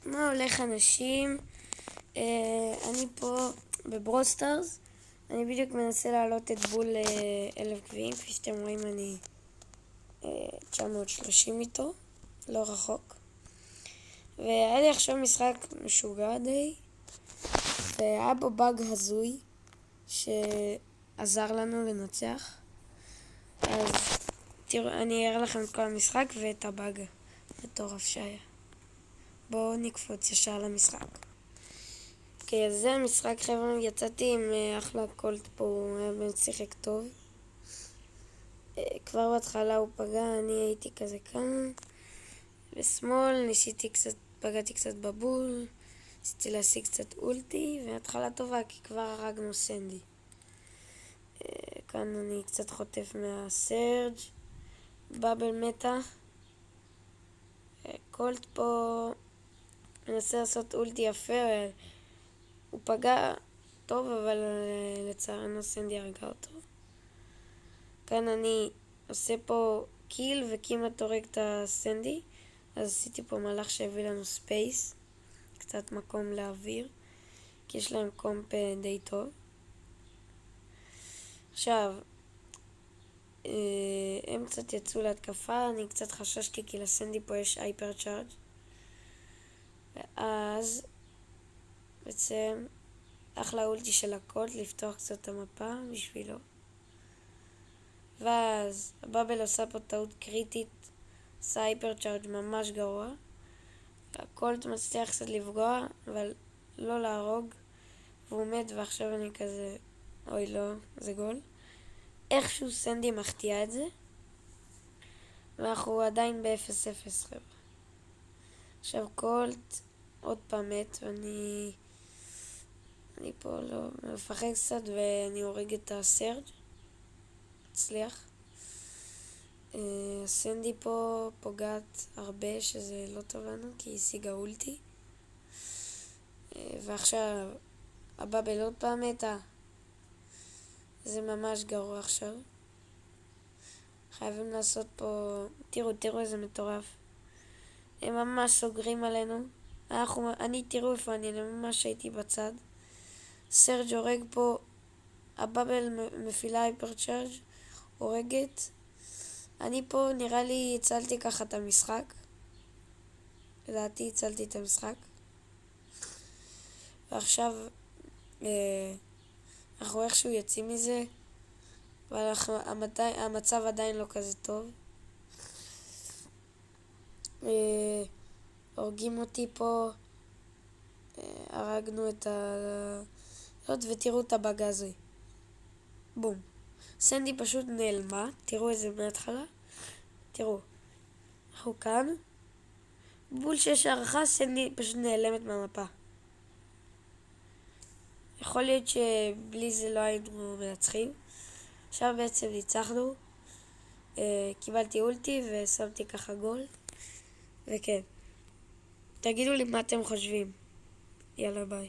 מה הולך אנשים? אני פה בברול סטארס. אני בדיוק מנסה להעלות את בול 1000 גביעים. כפי שאתם רואים אני 930 איתו, לא רחוק. והיה לי עכשיו משחק משוגע די, והיה בו באג הזוי שעזר לנו לנצח. אז תראו, אני אראה לכם את כל המשחק ואת הבאג מטורף שהיה. בואו נקפוץ ישר למשחק. אוקיי, אז זה המשחק, חבר'ה. יצאתי עם אחלה קולט פה, הוא היה באמת שיחק טוב. כבר בהתחלה הוא פגע, אני הייתי כזה כאן בשמאל, פגעתי קצת בבול, ניסיתי להשיג קצת אולטי, והתחלה טובה כי כבר הרגנו סנדי. כאן אני קצת חוטף מהסרג', בבל מתה. קולט פה מנסה לעשות אולטי יפה, הוא פגע טוב, אבל לצערנו סנדי הרגה אותו. כאן אני עושה פה קיל וכמעט הורג את הסנדי, אז עשיתי פה מהלך שהביא לנו ספייס, קצת מקום לאוויר, כי יש להם קומפ די טוב. עכשיו, הם קצת יצאו להתקפה, אני קצת חששתי כי לסנדי פה יש הייפר צ'ארג', ואז בעצם אחלה אולטי של הקולט לפתוח קצת את המפה בשבילו. ואז הבאבל עושה פה טעות קריטית, עושה הייפר צ'ארג' ממש גרוע. הקולט מצליח קצת לפגוע, אבל לא להרוג, והוא מת, ועכשיו אני כזה, אוי לא, זה גול. איכשהו סנדי מחטיאה את זה, ואנחנו עדיין ב-0-0 חבר'ה. עכשיו קולט עוד פעם מת, ואני פה לא מפחד קצת, ואני הורג את הסרג'. הצליח. סנדי פה פוגעת הרבה, שזה לא טוב לנו, כי היא השיגה אולטי. ועכשיו הבאבל עוד פעם מתה. זה ממש גרוע עכשיו. חייבים לעשות פה, תראו איזה מטורף. הם ממש סוגרים עלינו. תראו איפה אני ממש הייתי בצד. סרג' הורג פה, הבאבל מפעילה הייפר צ'ארג', הורגת. אני פה נראה לי הצלתי ככה את המשחק. לדעתי הצלתי את המשחק. ועכשיו אנחנו איכשהו יוצאים מזה, אבל המצב עדיין לא כזה טוב. הורגים אותי פה, הרגנו את ותראו את הבאג הזה. בום. סנדי פשוט נעלמה, תראו איזה מההתחלה. תראו, אנחנו כאן, בול 6 הערכה, סנדי פשוט נעלמת מהמפה. יכול להיות שבלי זה לא היינו מנצחים. עכשיו בעצם ניצחנו, קיבלתי אולטי ושמתי ככה גול, וכן, תגידו לי מה אתם חושבים. יאללה ביי.